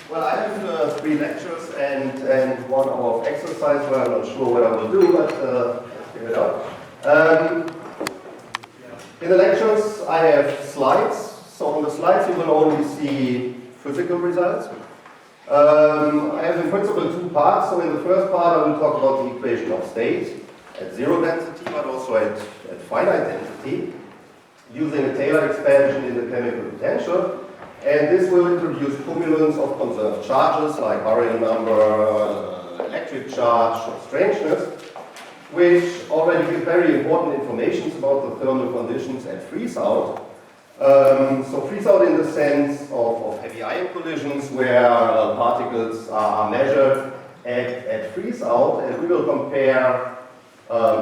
Well, I have 3 lectures and 1 hour of exercise where I'm not sure what I will do, but let's figure it out. In the lectures, I have slides. So on the slides, you will only see physical results. I have in principle 2 parts. So in the first part, I will talk about the equation of state at 0 density, but also at finite density, using a Taylor expansion in the chemical potential. And this will introduce cumulants of conserved charges like baryon number, electric charge, or strangeness, which already give very important information about the thermal conditions at freeze-out. So freeze-out in the sense of heavy ion collisions where particles are measured at freeze-out, and we will compare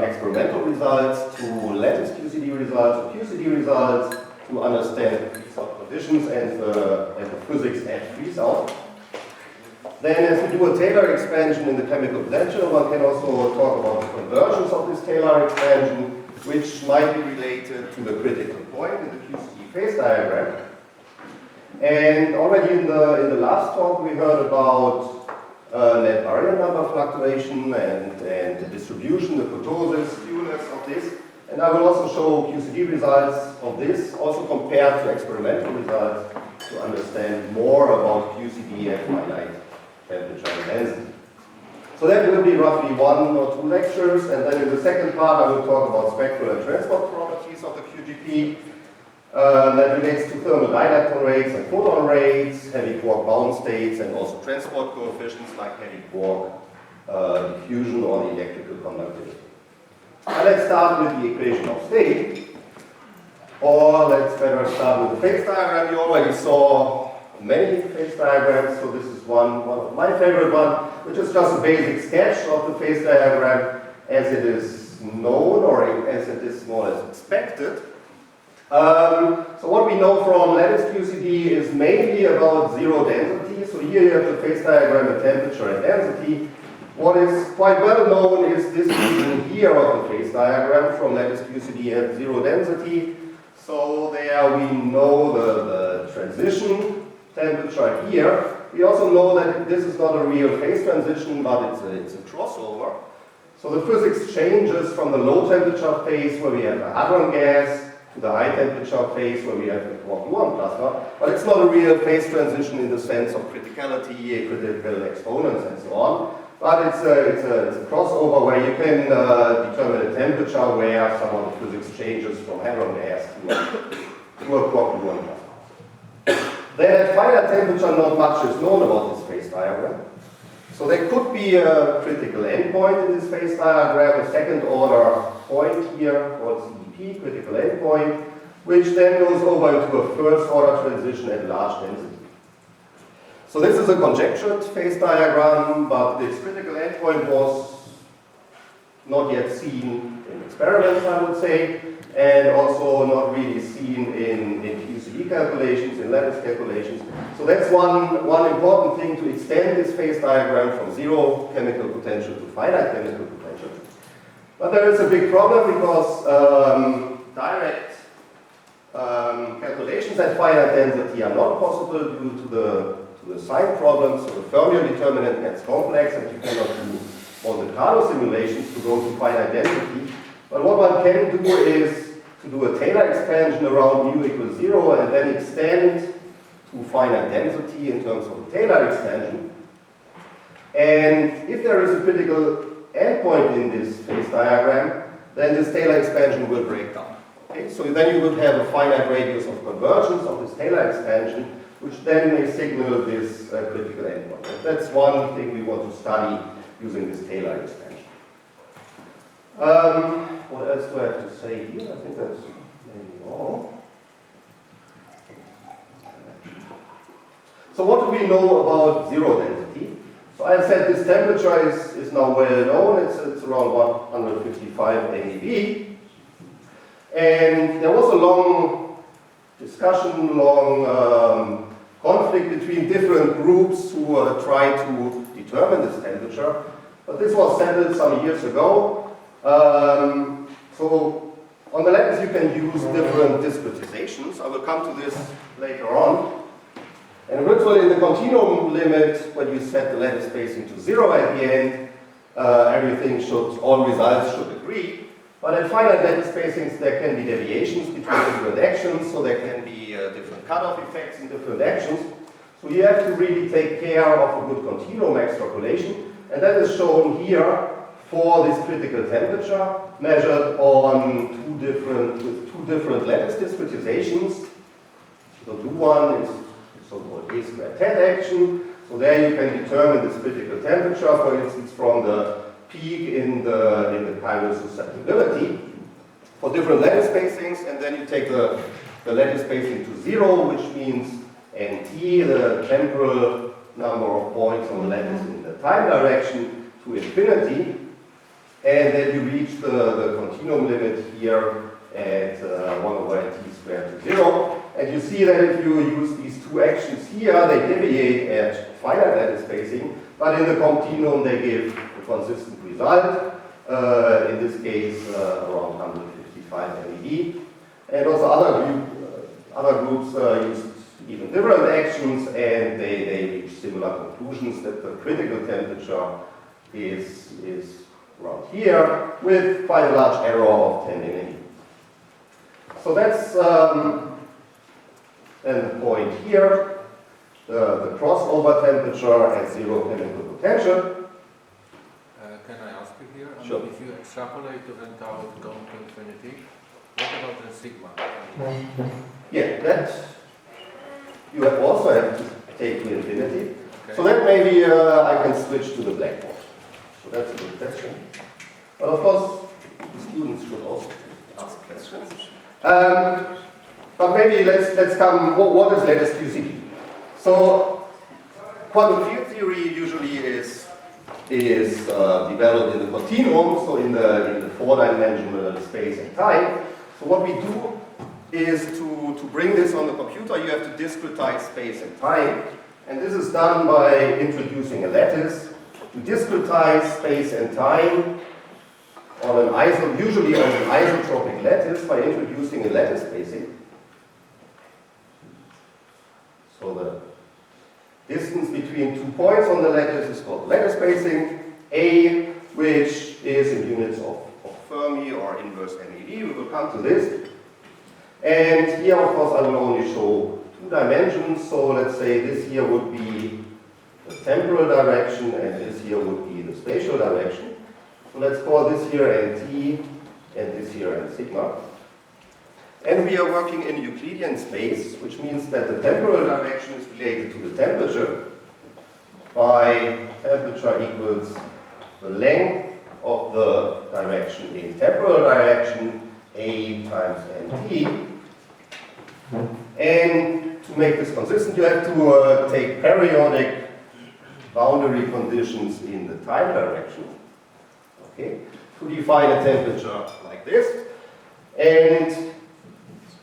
experimental results to lattice QCD results or QCD results to understand the freeze-out conditions and the physics at freeze-out. Then as we do a Taylor expansion in the chemical potential, one can also talk about the convergence of this Taylor expansion, which might be related to the critical point in the QCD phase diagram. And already in the last talk we heard about net baryon number fluctuation and the distribution, the kurtosis, skewness of this. And I will also show QCD results of this, also compared to experimental results, to understand more about QCD at finite temperature and density. So that will be roughly 1 or 2 lectures, and then in the second part I will talk about spectral and transport properties of the QGP. That relates to thermal didacton rates and photon rates, heavy quark bound states, and also transport coefficients like heavy quark diffusion or the electrical conductivity. Now let's start with the equation of state, or let's better start with the phase diagram. You already saw many phase diagrams, so this is one of my favorite ones, which is just a basic sketch of the phase diagram as it is known or as it is more or less expected. So what we know from lattice QCD is mainly about 0 density. So here you have the phase diagram at temperature and density. What is quite well known is this region here of the phase diagram from lattice QCD at 0 density. So there we know the transition temperature here. We also know that this is not a real phase transition, but it's a crossover. So the physics changes from the low temperature phase where we have the hadron gas to the high temperature phase where we have the quark-gluon plasma. But it's not a real phase transition in the sense of criticality, critical exponents, and so on. But it's a crossover where you can determine a temperature where some of the physics changes from hadron gas to a quark-gluon plasma. Then at finite temperature, not much is known about this phase diagram. So there could be a critical endpoint in this phase diagram, a second order point here called CDP, critical endpoint, which then goes over into a first order transition at large density. So this is a conjectured phase diagram, but this critical endpoint was not yet seen in experiments, I would say, and also not really seen in QCD calculations, in lattice calculations. So that's one important thing, to extend this phase diagram from 0 chemical potential to finite chemical potential. But there is a big problem because direct calculations at finite density are not possible due to the sign problems. So the fermion determinant gets complex and you cannot do Monte Carlo simulations to go to finite density. But what one can do is to do a Taylor expansion around mu equals 0 and then extend to finite density in terms of the Taylor expansion. And if there is a critical endpoint in this phase diagram, then this Taylor expansion will break down. Okay? So then you would have a finite radius of convergence of this Taylor expansion, which then may signal this critical endpoint. And that's one thing we want to study using this Taylor expansion. What else do I have to say here? I think that's maybe all. So what do we know about 0 density? So I said this temperature is now well known. It's around 155 MeV. And there was a long discussion, long conflict between different groups who tried to determine this temperature. But this was settled some years ago. So on the lattice you can use different discretizations. I will come to this later on. And virtually in the continuum limit, when you set the lattice spacing to 0 at the end, all results should agree. But at finite lattice spacings, there can be deviations between different actions, so there can be different cutoff effects in different actions. So you have to really take care of a good continuum extrapolation, and that is shown here for this critical temperature measured on two different lattice discretizations. The blue one is so-called A squared TED action. So there you can determine this critical temperature, for instance, from the peak in the chiral susceptibility for different lattice spacings, and then you take the lattice spacing to 0, which means nt, the temporal number of points on the lattice in the time direction, to infinity, and then you reach the continuum limit here at 1/nt squared to 0. And you see that if you use these two actions here, they deviate at finite lattice spacing, but in the continuum they give a consistent result, in this case around 155 MeV. And also other groups used even different actions, and they reach similar conclusions that the critical temperature is around here with quite a large error of 10 MeV. So that's and the point here, the crossover temperature at 0 chemical potential. Can I ask you here? Sure. If you extrapolate the event out going to infinity, what about the sigma? Yeah, that you also have to take to infinity. Okay. So that maybe I can switch to the blackboard. So that's a good question. But of course, the students should also ask questions. But maybe let's come, what is lattice QCD? So quantum field theory usually is developed in the continuum, so in the four-dimensional space and time. So what we do is to bring this on the computer, you have to discretize space and time. And this is done by introducing a lattice. To discretize space and time usually on an isotropic lattice by introducing a lattice spacing. So the distance between 2 points on the lattice is called lattice spacing, A, which is in units of Fermi or inverse MeV. We will come to this. And here, of course, I will only show 2 dimensions. So let's say this here would be the temporal direction, and this here would be the spatial direction. So let's call this here nt, and this here n sigma. And we are working in Euclidean space, which means that the temporal direction is related to the temperature by temperature equals the length of the direction in temporal direction, A times nt. And to make this consistent, you have to take periodic boundary conditions in the time direction, okay, to define a temperature like this. And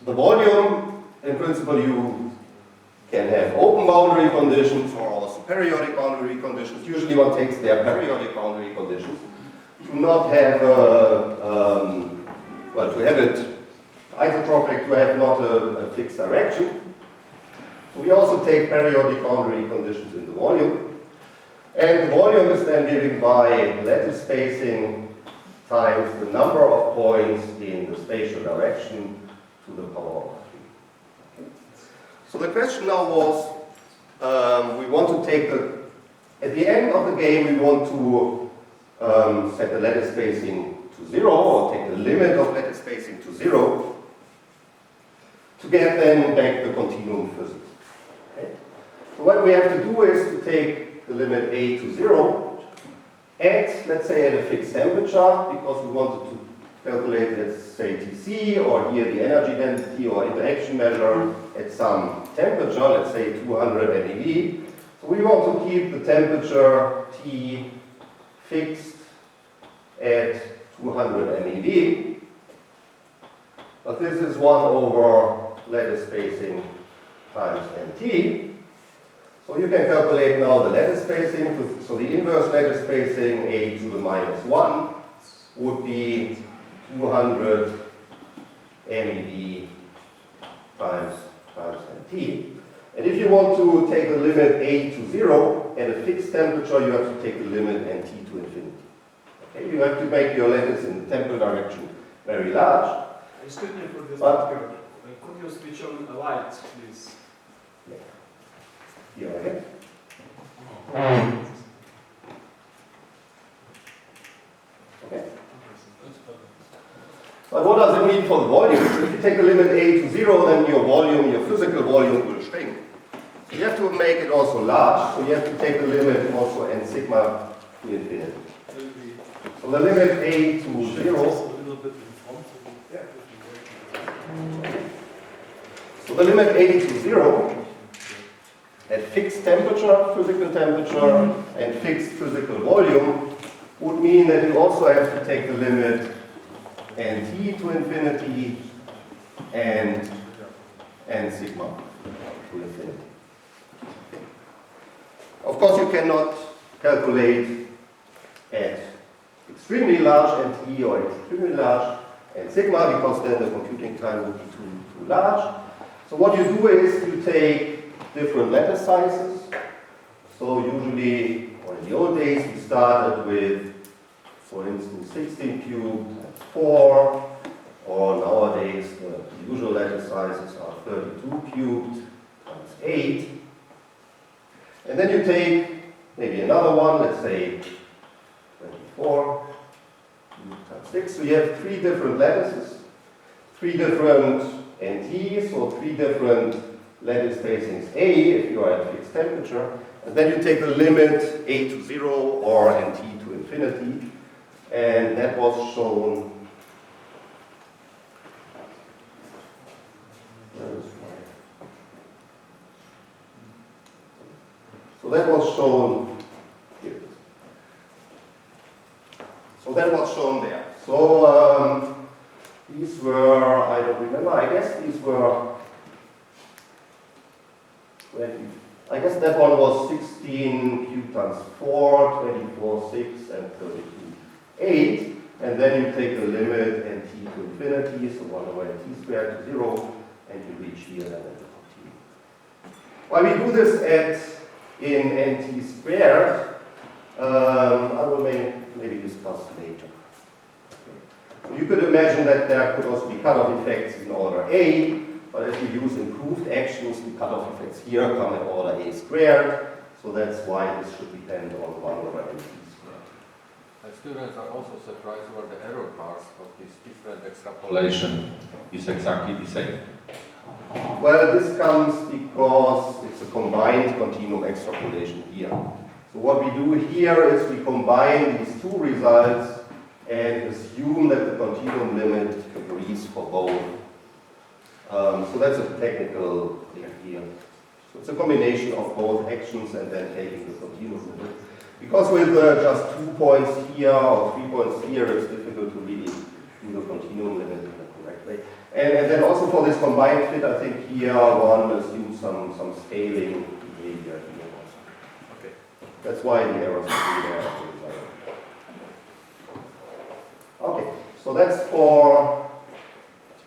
the volume, in principle, you can have open boundary conditions or also periodic boundary conditions. Usually one takes their periodic boundary conditions. To not have, to have it isotropic, to have not a fixed direction. So we also take periodic boundary conditions in the volume. And the volume is then given by lattice spacing times the number of points in the spatial direction to the power of 3. Okay. So the question now was, we want to take at the end of the game, we want to set the lattice spacing to 0, or take the limit of lattice spacing to 0, to get then back the continuum physics. Okay. So what we have to do is to take the limit A to 0 at, let's say, at a fixed temperature, because we wanted to calculate, let's say, Tc, or here the energy density or interaction measure at some temperature, let's say 200 MeV. So we want to keep the temperature T fixed at 200 MeV. But this is 1 over lattice spacing times nt. So you can calculate now the lattice spacing. So the inverse lattice spacing, A to the minus 1, would be 200 MeV times nt. And if you want to take the limit a to 0 at a fixed temperature, you have to take the limit nt to infinity. Okay? You have to make your lattice in the temporal direction very large. Excuse me for this But- speaker. Could you switch on a light, please? Here again. Okay. But what does it mean for the volume? If you take the limit a to 0, then your volume, your physical volume will shrink. So you have to make it also large, so you have to take the limit also n sigma to infinity. So the limit a to 0, so the limit a to 0 at fixed temperature, physical temperature, and fixed physical volume would mean that you also have to take the limit nt to infinity and n sigma to infinity. Of course, you cannot calculate at extremely large nt or extremely large n sigma, because then the computing time would be too large. So what you do is you take different lattice sizes. So usually, or in the old days, we started with, for instance, 16 cubed times 4, or nowadays the usual lattice sizes are 32 cubed times 8. And then you take maybe another one, let's say 24 cubed times 6. So you have 3 different lattices, 3 different NTs, so 3 different lattice spacings A if you are at fixed temperature, and then you take the limit a to 0 or nt to infinity, and that was shown. So that was shown here. So that was shown there. So these were, I don't remember, I guess these were 20. I guess that one was 16 cubed times 4, 24, 6, and 32, 8. And then you take the limit nt to infinity, so 1 over nt squared to 0, and you reach here then at the continuum. Why we do this in nt squared, I will maybe discuss later. So you could imagine that there could also be cutoff effects in order A, but if you use improved actions, the cutoff effects here come in order a squared, so that's why this should depend on 1 over nt squared. And students are also surprised where the error bars of this different extrapolation is exactly the same. Well, this comes because it's a combined continuum extrapolation here. So what we do here is we combine these 2 results and assume that the continuum limit agrees for both. So that's a technical thing here. So it's a combination of both actions and then taking the continuum limit. Because with just 2 points here or 3 points here, it's difficult to really do the continuum limit in the correct way. And then also for this combined fit, I think here one assumes some scaling behavior here also. Okay. That's why the errors are there. Okay, so that's for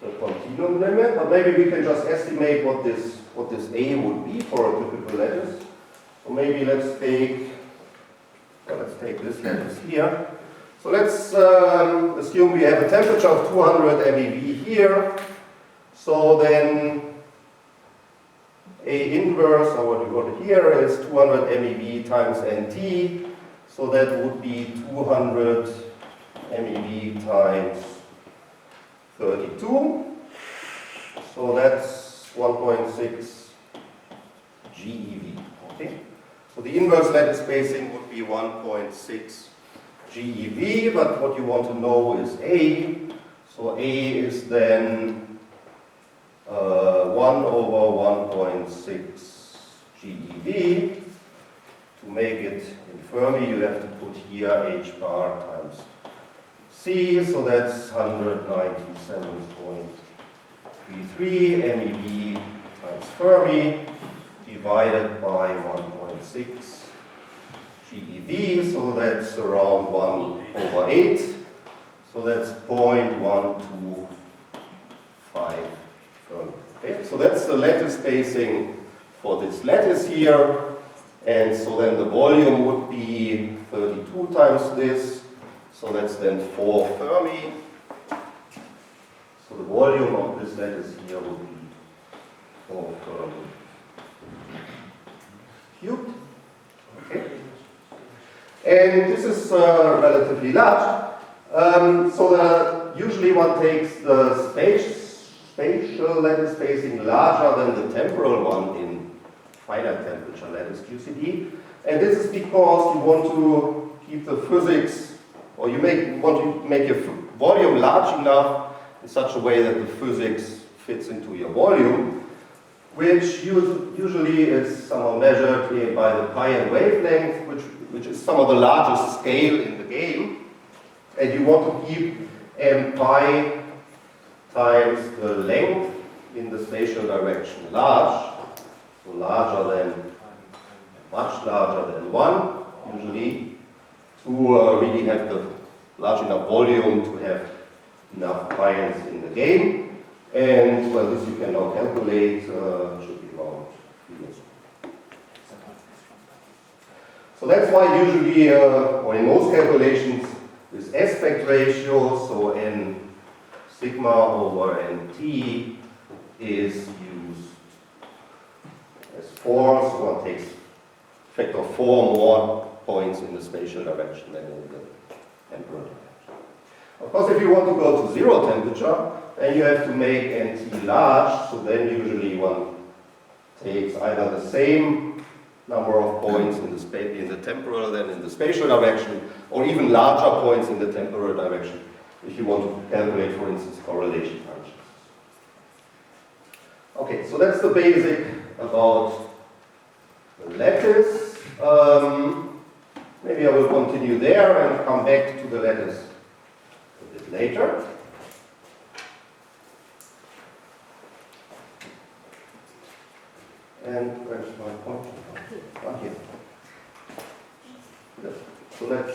the continuum limit, but maybe we can just estimate what this A would be for a typical lattice. So maybe let's take this lattice here. So let's assume we have a temperature of 200 MeV here. So then A inverse, or what we got here, is 200 MeV times NT. So that would be 200 MeV times 32. So that's 1.6 GeV. Okay. So the inverse lattice spacing would be 1.6 GeV, but what you want to know is A. So A is then 1 over 1.6 GeV. To make it in Fermi, you have to put here h bar times C, so that's 197.33 MeV times Fermi divided by 1.6 GeV, so that's around 1 over 8, so that's 0.125 Fermi. Okay, so that's the lattice spacing for this lattice here. And so then the volume would be 32 times this. So that's then 4 Fermi. So the volume of this lattice here would be 4 Fermi cubed. Okay. And this is relatively large. So usually one takes the spatial lattice spacing larger than the temporal one in finite temperature lattice QCD. And this is because you want to keep the physics, or you want to make your volume large enough in such a way that the physics fits into your volume, which usually is somehow measured here by the pi and wavelength, which is some of the largest scale in the game. And you want to keep m pi times the length in the spatial direction large, so much larger than 1, usually, to really have the large enough volume to have enough pions in the game. And well, this you can now calculate, should be around 3 years. So that's why usually, or in most calculations, this aspect ratio, so n sigma over nt, is used as 4, so one takes factor 4 more points in the spatial direction than in the temporal direction. Of course, if you want to go to 0 temperature, then you have to make nt large, so then usually one takes either the same number of points in the temporal than in the spatial direction, or even larger points in the temporal direction, if you want to calculate, for instance, correlation functions. Okay, so that's the basic about the lattice. Maybe I will continue there and come back to the lattice a bit later. And where's my point? Ah, here. Yes. So let's.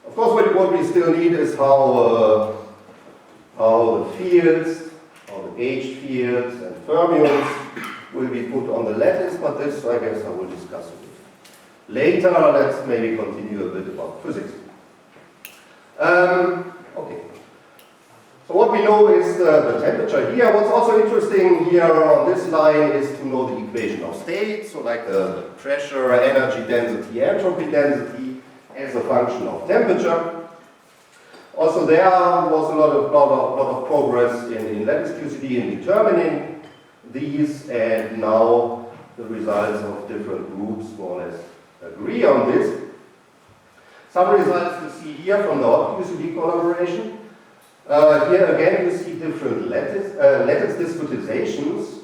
Of course, what we still need is how the fields, how the gauged fields and fermions will be put on the lattice, but this, I guess, I will discuss a bit later. Let's maybe continue a bit about physics. Okay. So what we know is the temperature here. What's also interesting here on this line is to know the equation of state, so like the pressure, energy density, entropy density as a function of temperature. Also there was a lot of progress in lattice QCD in determining these, and now the results of different groups more or less agree on this. Some results you see here from the hot QCD collaboration. Here again you see different lattice discretizations.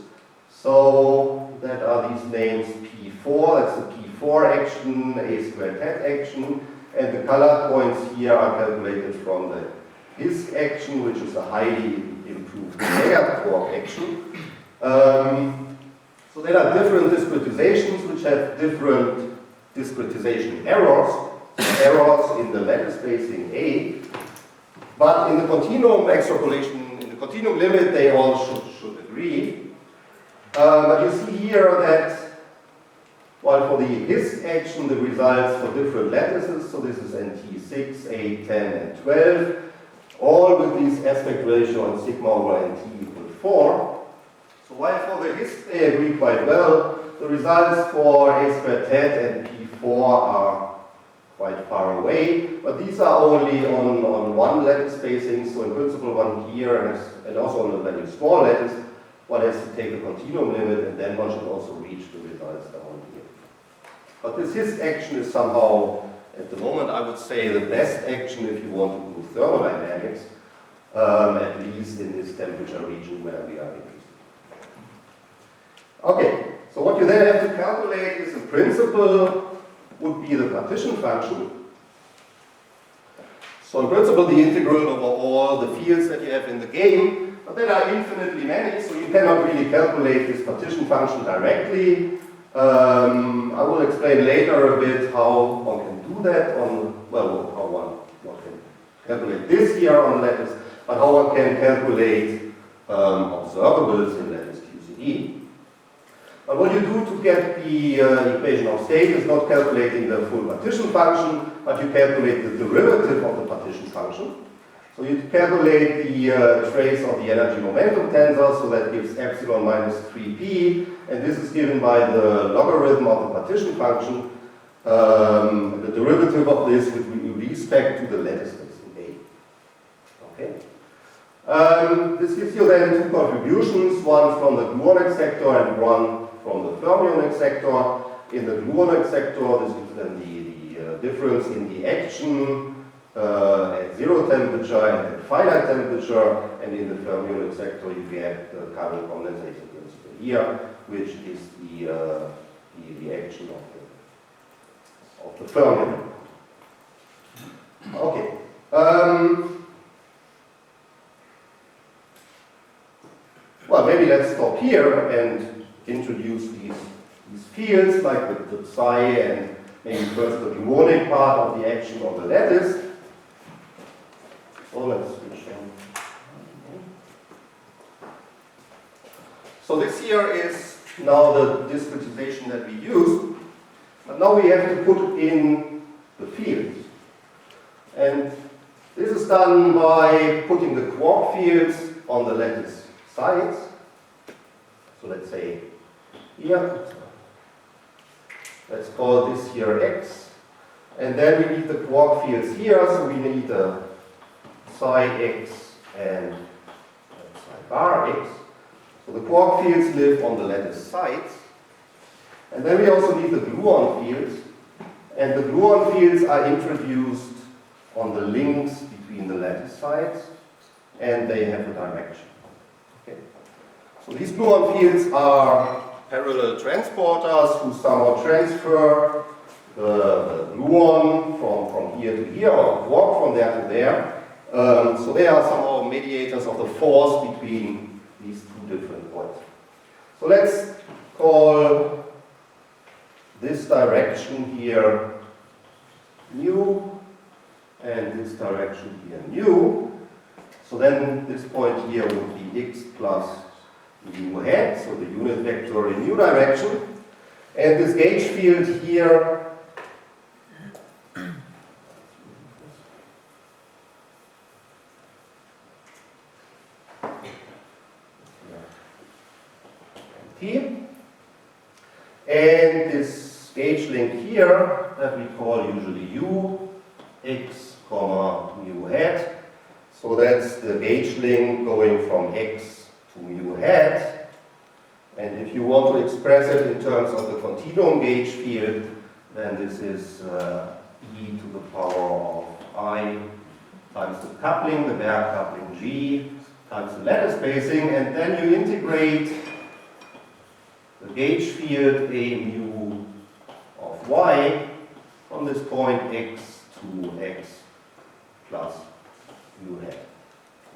So that are these names P4, that's the P4 action, A squared hat action, and the colored points here are calculated from the HISC action, which is a highly improved megaquark action. So there are different discretizations which have different discretization errors in the lattice spacing A. But in the continuum extrapolation, in the continuum limit, they all should agree. But you see here that, while for the HISC action, the results for different lattices, so this is NT6, 8, 10, and 12, all with these aspect ratio and sigma over NT equal 4. So while for the HISC they agree quite well, the results for A squared hat and P4 are quite far away, but these are only on one lattice spacing, so in principle one here and also on a very small lattice, one has to take a continuum limit, and then one should also reach the results down here. But this HISC action is somehow, at the moment, I would say the best action if you want to do thermodynamics, at least in this temperature region where we are interested. Okay, so what you then have to calculate is in principle would be the partition function. So in principle the integral over all the fields that you have in the game, but there are infinitely many, so you cannot really calculate this partition function directly. I will explain later a bit how one can do that how one can calculate this here on lattice, but how one can calculate observables in lattice QCD. But what you do to get the equation of state is not calculating the full partition function, but you calculate the derivative of the partition function. So you calculate the trace of the energy momentum tensor, so that gives epsilon minus 3p, and this is given by the logarithm of the partition function, the derivative of this with respect to the lattice space in A. Okay. This gives you then two contributions, one from the gluonic sector and one from the fermionic sector. In the gluonic sector, this is then the difference in the action at zero temperature and at finite temperature, and in the fermionic sector you get the current condensation principle here, which is the action of the fermion. Okay. Well, maybe let's stop here and introduce these fields, like the psi and maybe first the gluonic part of the action of the lattice. So let's switch on. So this here is now the discretization that we use, but now we have to put in the fields. And this is done by putting the quark fields on the lattice sides. So let's say here, let's call this here x, and then we need the quark fields here, so we need a psi x and psi bar x. So the quark fields live on the lattice sides, and then we also need the gluon fields, and the gluon fields are introduced on the links between the lattice sides, and they have a direction. Okay. So these gluon fields are parallel transporters who somehow transfer the gluon from here to here, or quark from there to there. So they are somehow mediators of the force between these two different points. So let's call this direction here mu, and this direction here mu. So then this point here would be x plus mu hat, so the unit vector in mu direction. And this gauge field here T. And this gauge length here that we call usually u, x, comma, mu hat. So that's the gauge length going from x to mu hat. And if you want to express it in terms of the continuum gauge field, then this is e to the power of I times the coupling, the Berg coupling G, times the lattice spacing, and then you integrate the gauge field A mu of y from this point x to x plus mu hat.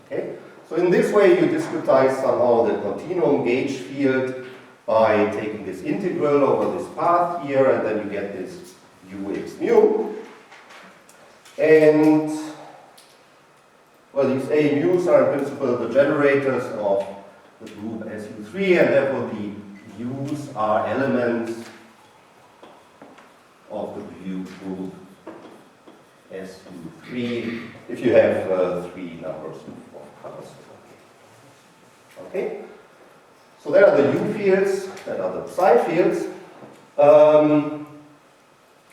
Okay? So in this way you discretize somehow the continuum gauge field by taking this integral over this path here, and then you get this ux mu. And well, these A mu's are in principle the generators of the group SU3, and therefore the u's are elements of the group SU3 if you have three numbers of colors. Okay? So there are the U fields, that are the psi fields.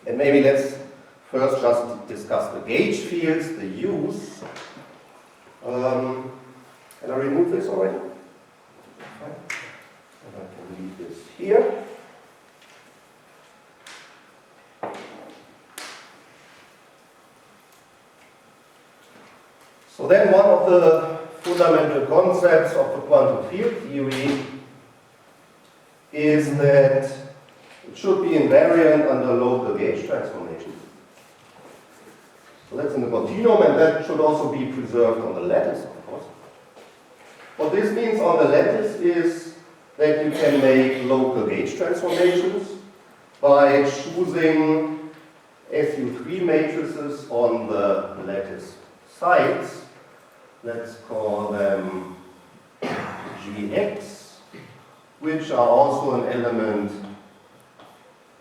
And maybe let's first just discuss the gauge fields, the U's. Can I remove this already? And I can leave this here. So then one of the fundamental concepts of the quantum field theory is that it should be invariant under local gauge transformations. So that's in the continuum, and that should also be preserved on the lattice, of course. What this means on the lattice is that you can make local gauge transformations by choosing SU3 matrices on the lattice sides. Let's call them gx, which are also an element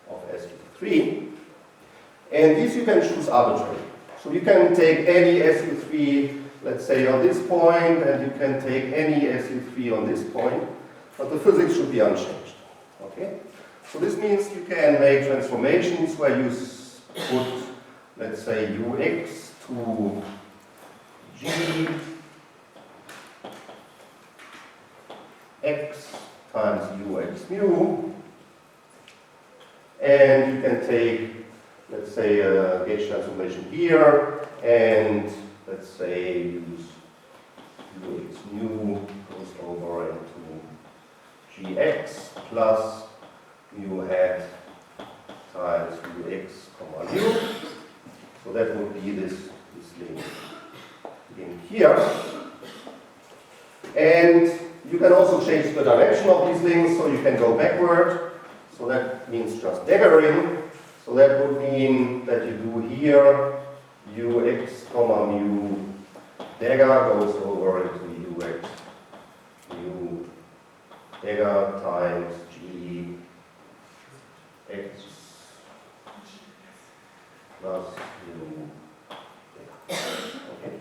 of SU3. And these you can choose arbitrarily. So you can take any SU3, let's say, on this point, and you can take any SU3 on this point, but the physics should be unchanged. Okay? So this means you can make transformations where you put, let's say, ux to g x times ux mu, and you can take, let's say, a gauge transformation here, and let's say use ux mu goes over into gx plus mu hat times ux comma mu. So that would be this link in here. And you can also change the direction of these links, so you can go backward. So that means just daggering. So that would mean that you do here ux comma mu dagger goes over into ux mu dagger times g x plus mu dagger. Okay.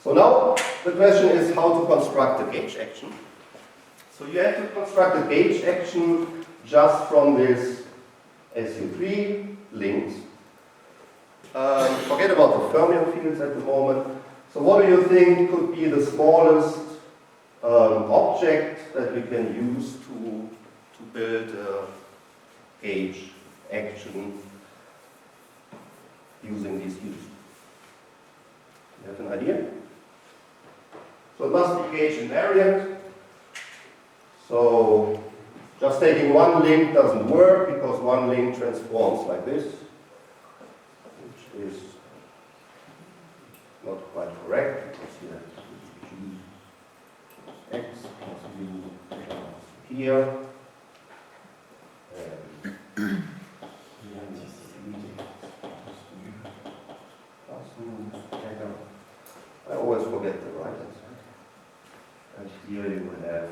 So now the question is how to construct a gauge action. So you have to construct a gauge action just from this SU3 links. Forget about the fermion fields at the moment. So what do you think could be the smallest object that we can use to build a gauge action using these views? You have an idea? So it must be gauge invariant. So just taking one link doesn't work because one link transforms like this, which is not quite correct because you have g x plus u here. And I always forget the right hand side. And here you have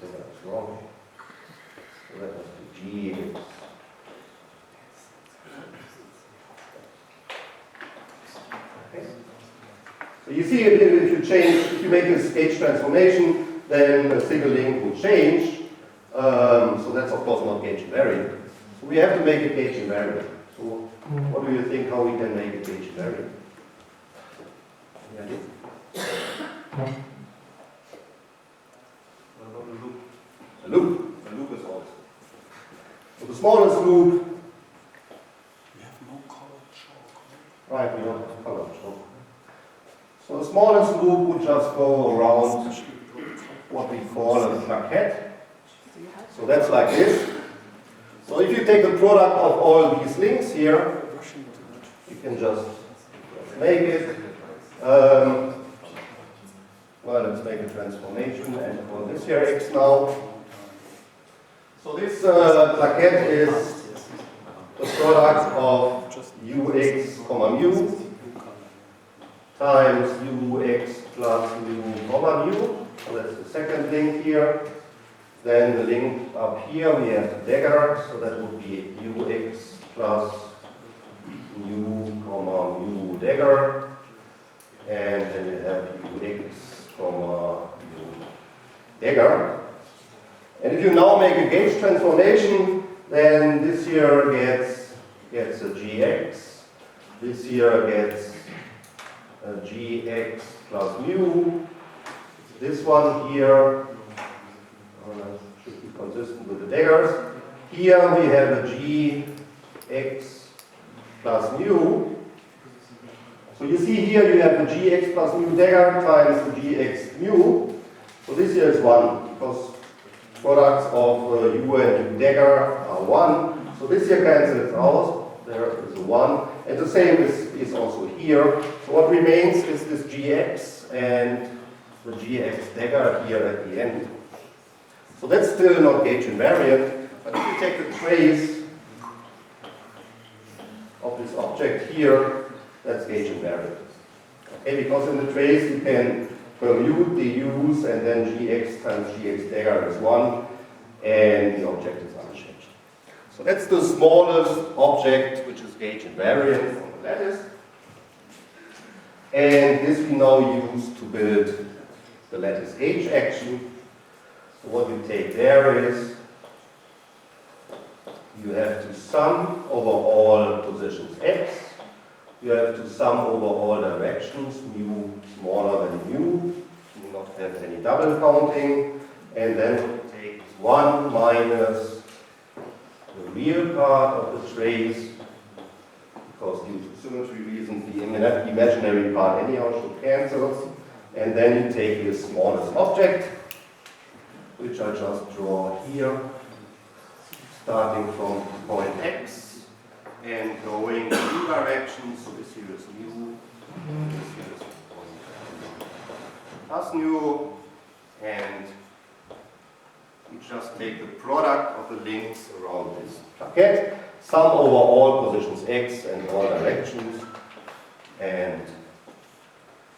this is wrong. So that must be gx. Okay. So you see, if you make this gauge transformation, then a single link will change. So that's of course not gauge invariant. So we have to make a gauge invariant. So what do you think how we can make a gauge invariant? Any idea? A loop. A loop is also. So the smallest loop. We have no colored chalk. Right, we don't have colored chalk. So the smallest loop would just go around what we call a plaquette. So that's like this. So if you take the product of all these links here, you can just make it. Well, let's make a transformation and call this here x now. So this plaquette is the product of ux comma mu times ux plus mu comma mu. So that's the second link here. Then the link up here we have the dagger, so that would be ux plus mu comma mu dagger. And then we have ux comma mu dagger. And if you now make a gauge transformation, then this here gets a gx, this here gets a gx plus mu, this one here should be consistent with the daggers. Here we have a gx plus mu. So you see here you have the gx plus mu dagger times the gx mu. So this here is 1 because products of u and u dagger are 1. So this here cancels out. There is a 1. And the same is also here. So what remains is this gx and the gx dagger here at the end. So that's still not gauge invariant. But if you take the trace of this object here, That's gauge invariant. Okay, because in the trace you can permute the u's and then gx times gx dagger is 1 and the object is unchanged. So that's the smallest object which is gauge invariant on the lattice. And this we now use to build the lattice gauge action. So what you take there is you have to sum over all positions x. You have to sum over all directions, mu smaller than mu. You do not have any double counting. And then what you take is 1 minus the real part of the trace, because due to symmetry reasons, the imaginary part anyhow should cancel. And then you take the smallest object, which I just draw here, starting from point x and going in two directions. So this here is mu, this here is point plus nu, and we just take the product of the links around this plaquette, sum over all positions x and all directions, and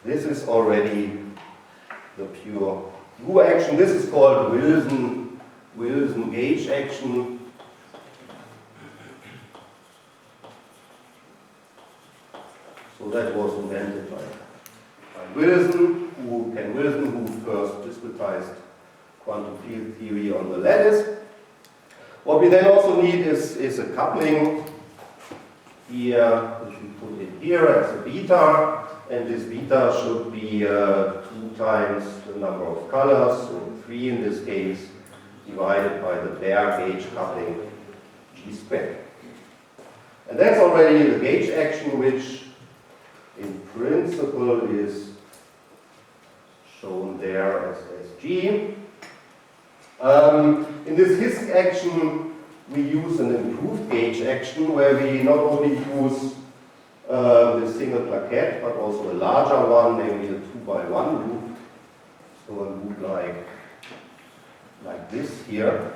this is already the pure U action. This is called Wilson gauge action. So that was invented by Wilson, who first discretized quantum field theory on the lattice. What we then also need is a coupling here, which we put in here as a beta, and this beta should be 2 times the number of colors, so 3 in this case, divided by the bare gauge coupling G squared. And that's already the gauge action, which in principle is shown there as G. In this Hisk action, we use an improved gauge action where we not only use the single plaquette, but also a larger one, namely a 2x1 loop. So a loop like this here.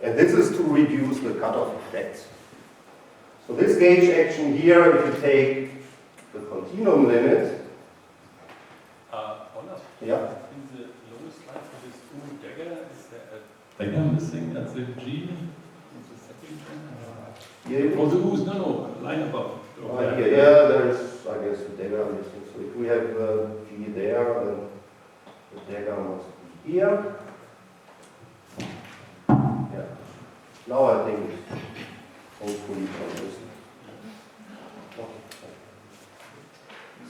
And this is to reduce the cutoff effects. So this gauge action here, if you take the continuum limit. Olaf, Yeah. in the lowest line for this two dagger, is there a dagger missing at the G? The second one? Here, For the U's, no, line above. here, yeah, there is, I guess, the dagger missing. So if we have G there, then the dagger must be here. Yeah. Now I think it's hopefully consistent.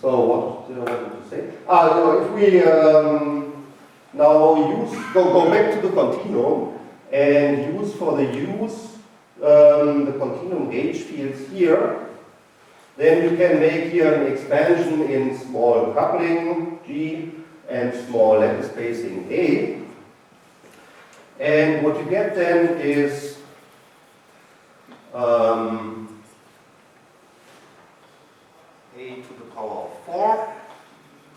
So what did I want to say? If we now go back to the continuum and use for the U's the continuum gauge fields here, then you can make here an expansion in small coupling G and small lattice spacing A. And what you get then is A to the power of 4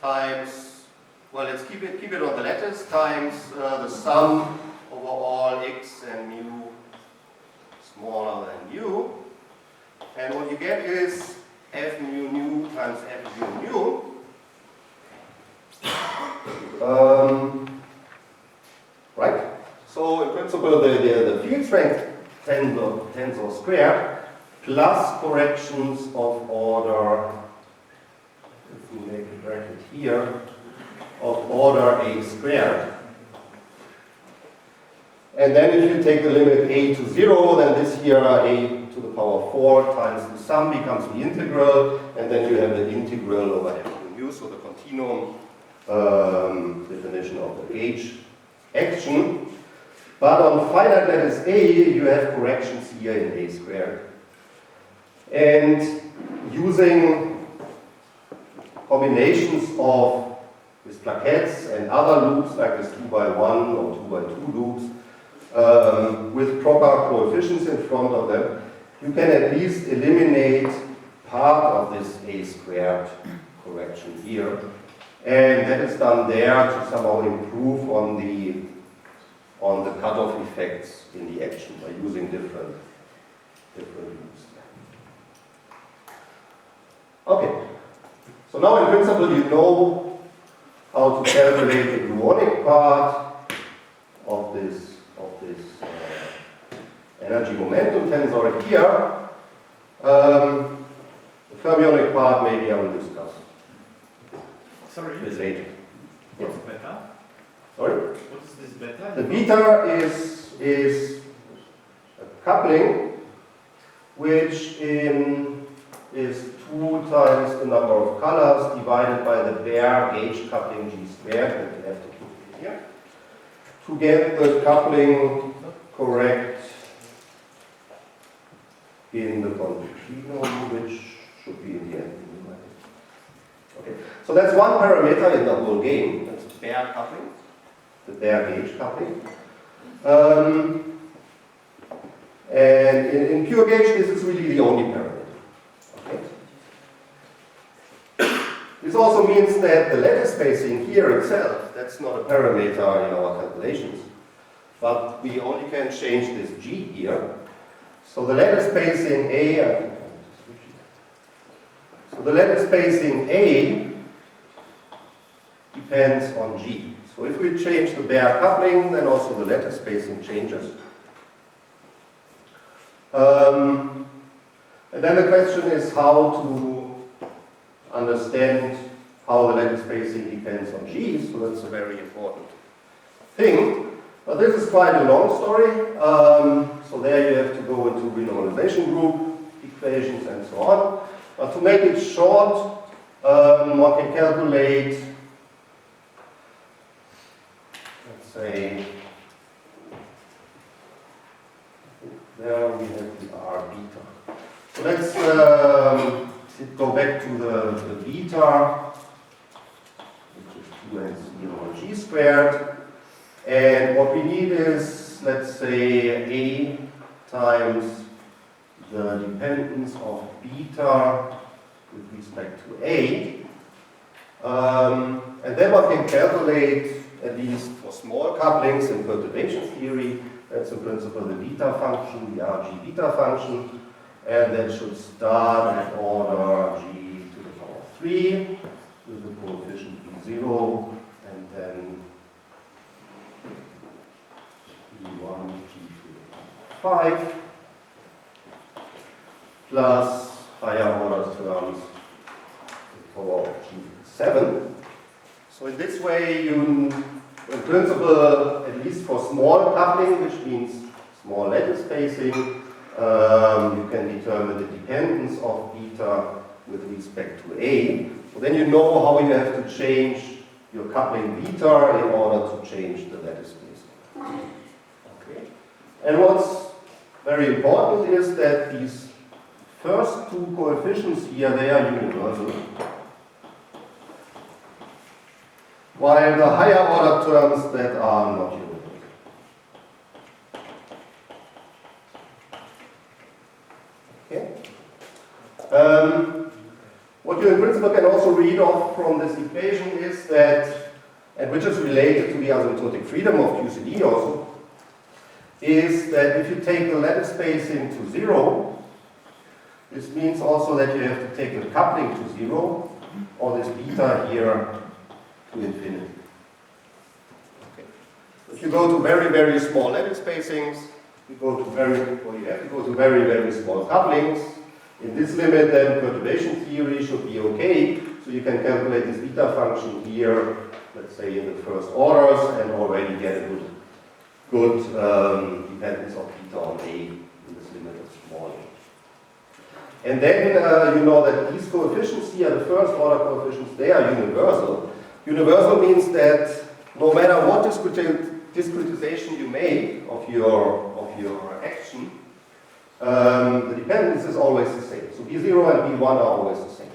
times, well, let's keep it on the lattice, times the sum over all x and mu smaller than u. And what you get is f mu nu times f mu nu. Right? So in principle, the field strength tensor squared plus corrections of order, if we make a bracket here, of order a squared. And then if you take the limit a to 0, then this here a to the power 4 times the sum becomes the integral, and then you have the integral over f mu, so the continuum definition of the gauge action. But on finite lattice A, you have corrections here in a squared. And using combinations of these plaquettes and other loops, like this 2x1 or 2x2 loops, with proper coefficients in front of them, you can at least eliminate part of this a squared correction here. And that is done there to somehow improve on the cutoff effects in the action by using different loops. Okay, so now in principle you know how to calculate the gluonic part of this energy momentum tensor here. The fermionic part maybe I will discuss Sorry, this later. what's beta? Sorry? What is this beta? The beta is a coupling which is 2 times the number of colors divided by the bare gauge coupling G squared that we have to put in here to get the coupling correct in the continuum, which should be in the end. Okay, so that's one parameter in the whole game. That's bare coupling, the bare gauge coupling. And in pure gauge, this is really the only parameter. Okay. This also means that the lattice spacing here itself, that's not a parameter in our calculations, but we only can change this G here. So the lattice spacing A, depends on G. So if we change the bare coupling, then also the lattice spacing changes. And then the question is how to understand how the lattice spacing depends on G. So that's a very important thing. But this is quite a long story. So there you have to go into renormalization group equations and so on. But to make it short, one can calculate, let's say, there we have the R beta. So let's go back to the beta, which is 2n0 G squared. And what we need is, let's say, A times the dependence of beta with respect to A. And then one can calculate, at least for small couplings in perturbation theory, that's in principle the beta function, the RG beta function. And that should start at order G to the power 3 with the coefficient B0 and then B1, G to the power 5 plus higher order terms to the power of G7. So in this way you, in principle, at least for small coupling, which means small lattice spacing, you can determine the dependence of beta with respect to A. So then you know how you have to change your coupling beta in order to change the lattice spacing. Okay. And what's very important is that these first two coefficients here, they are universal. While the higher order terms that are not universal. Okay. What you in principle can also read off from this equation is that, and which is related to the asymptotic freedom of QCD also, is that if you take the lattice spacing to 0, this means also that you have to take the coupling to 0, or this beta here to infinity. Okay. If you go to very, very small lattice spacings, you have to go to very, very small couplings. In this limit, then perturbation theory should be okay. So you can calculate this beta function here, let's say in the first orders, and already get a good dependence of beta on A in this limit of small a. And then you know that these coefficients here, the first order coefficients, they are universal. Universal means that no matter what discretization you make of your action, the dependence is always the same. So B0 and B1 are always the same.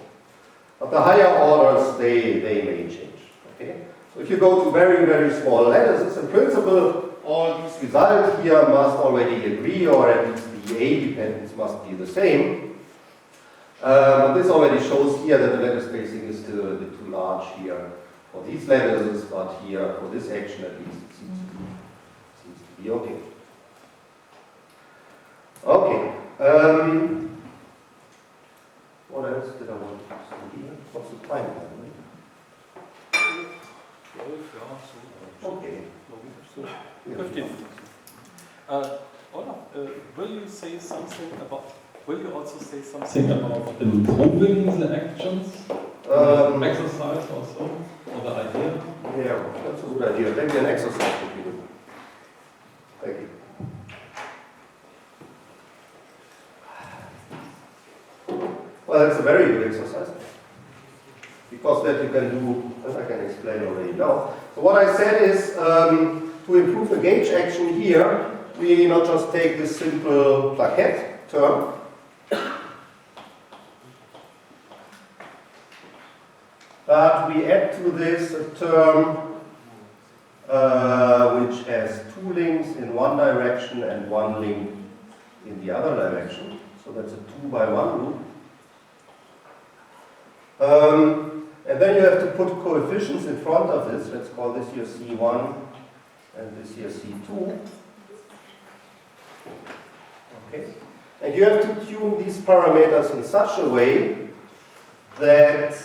But the higher orders, they may change. Okay? So if you go to very, very small lattices, in principle, all these results here must already agree, or at least the A dependence must be the same. But this already shows here that the lattice spacing is still a bit too large here for these lattices, but here for this action at least it seems to be okay. Okay. What else did I want to say? What's the time? Okay. 15. Olaf, will you say something about? Will you also say something about improving the actions, exercise also, or the idea? Yeah, that's a good idea. Maybe an exercise would be good. Thank you. Well, that's a very good exercise. Because that you can do, as I can explain already now. So what I said is, to improve the gauge action here, we not just take this simple plaquette term, but we add to this a term which has two links in one direction and one link in the other direction. So that's a 2 by 1 loop. And then you have to put coefficients in front of this. Let's call this here C1 and this here C2. Okay. And you have to tune these parameters in such a way that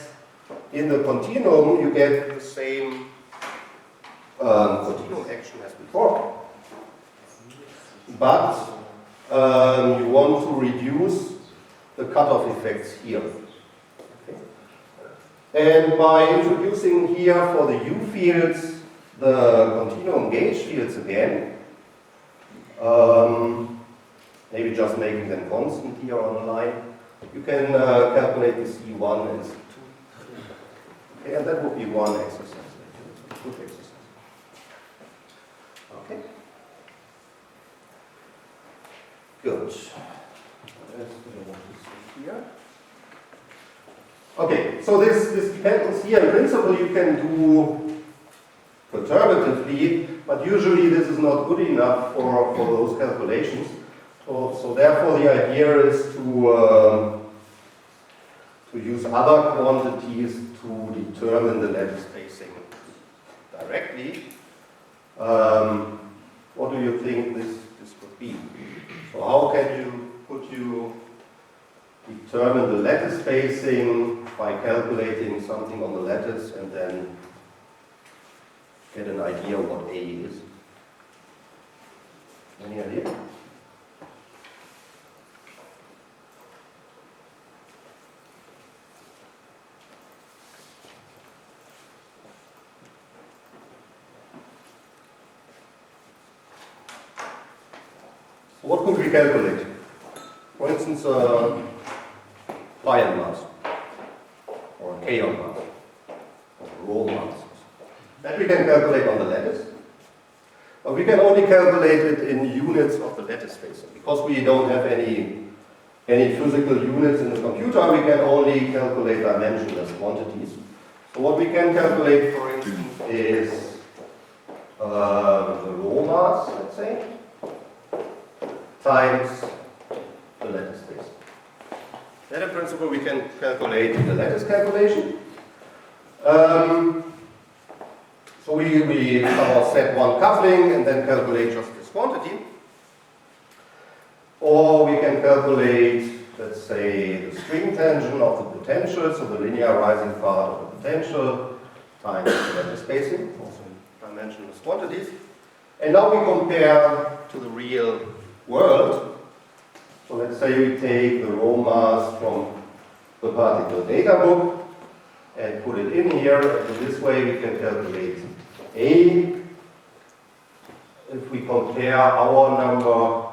in the continuum you get the same continuum action as before. But you want to reduce the cutoff effects here. And by introducing here for the U fields the continuum gauge fields again, maybe just making them constant here on the line, you can calculate the C1 and C2. Okay, and that would be one exercise. Good exercise. Okay. Good. Let's see here. Okay, so this dependence here, in principle, you can do perturbatively, but usually this is not good enough for those calculations. So therefore, the idea is to use other quantities to determine the lattice spacing directly. What do you think this could be? So how could you determine the lattice spacing by calculating something on the lattice and then get an idea what A is? Any idea? So what could we calculate? For instance, pi on mass, or k on mass, or rho mass. That we can calculate on the lattice. But we can only calculate it in units of the lattice spacing. Because we don't have any physical units in the computer, we can only calculate dimensionless quantities. So what we can calculate, for instance, is the rho mass, let's say, times the lattice space. Then in principle we can calculate the lattice calculation. So we somehow set one coupling and then calculate just this quantity. Or we can calculate, let's say, the string tension of the potential, so the linear rising part of the potential times the lattice spacing, also dimensionless quantities. And now we compare to the real world. So let's say we take the rho mass from the particle data book and put it in here, and in this way we can calculate A. If we compare our number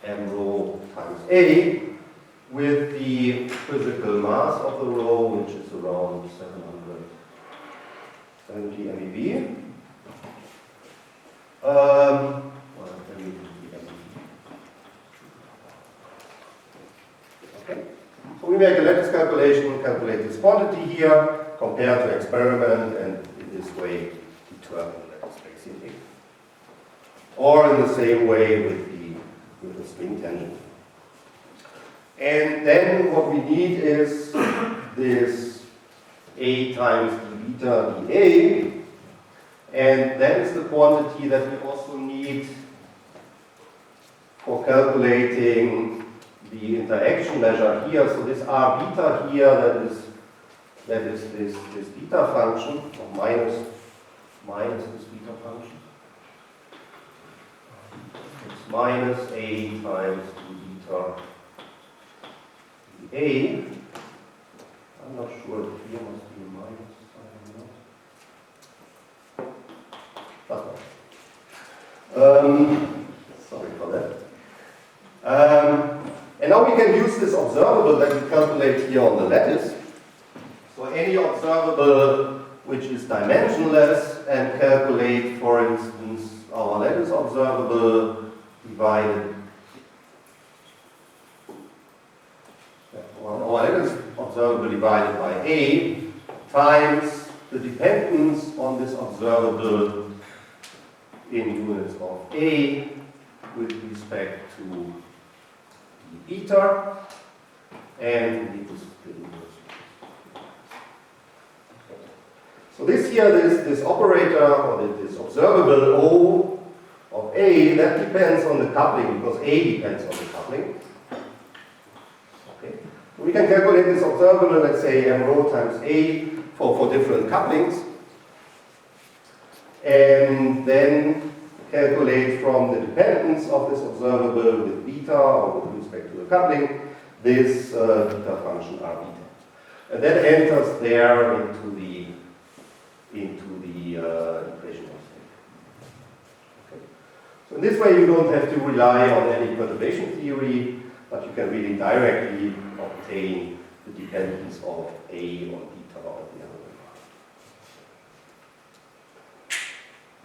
m rho times A with the physical mass of the rho, which is around 770 MeV. So we make a lattice calculation, calculate this quantity here, compare to experiment, and in this way determine the lattice spacing A. Or in the same way with the string tension. And then what we need is this A times d beta dA, and that is the quantity that we also need for calculating the interaction measure here. So this R beta here, that is that is this beta function, or minus this beta function. It's minus a times beta a. I'm not sure if here must be a minus, I don't know. Sorry for that. And now we can use this observable that we calculate here on the lattice. So any observable which is dimensionless, and calculate, for instance, our lattice observable divided. Our lattice observable divided by a times the dependence on this observable in units of a with respect to the eta and the inverse. So this here, this operator, or this observable O of A, that depends on the coupling, because A depends on the coupling. Okay. So we can calculate this observable, let's say M rho times A for different couplings, and then calculate from the dependence of this observable with beta, or with respect to the coupling, this beta function R beta. And that enters there into the equation of state. Okay. So in this way you don't have to rely on any perturbation theory, but you can really directly obtain the dependence of A on beta or the other way.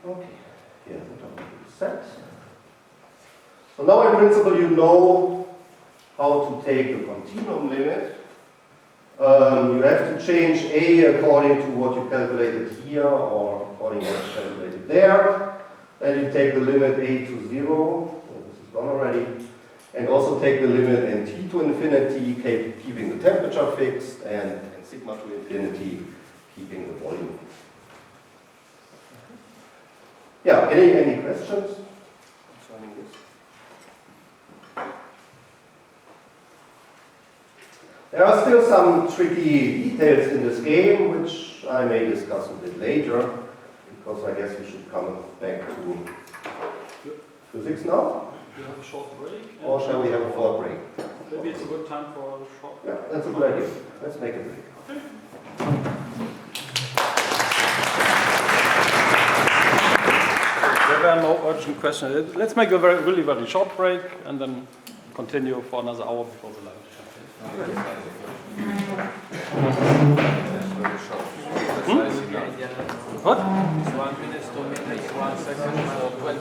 Okay, here the topic is set. So now in principle you know how to take the continuum limit. You have to change A according to what you calculated here or according to what you calculated there. Then you take the limit A to 0, so this is done already, and also take the limit NT to infinity, keeping the temperature fixed, and sigma to infinity, keeping the volume fixed. Yeah, any questions concerning this? There are still some tricky details in this game, which I may discuss a bit later, because I guess we should come back to physics now. We have a short break. Or shall we have a short break? Maybe it's a good time for a short break. Yeah, that's a good idea. Let's make a break. Okay. There were no urgent questions. Let's make a really very short break and then continue for another hour before the lunch. What? 1 minute, 2 minutes, 1 second, or 20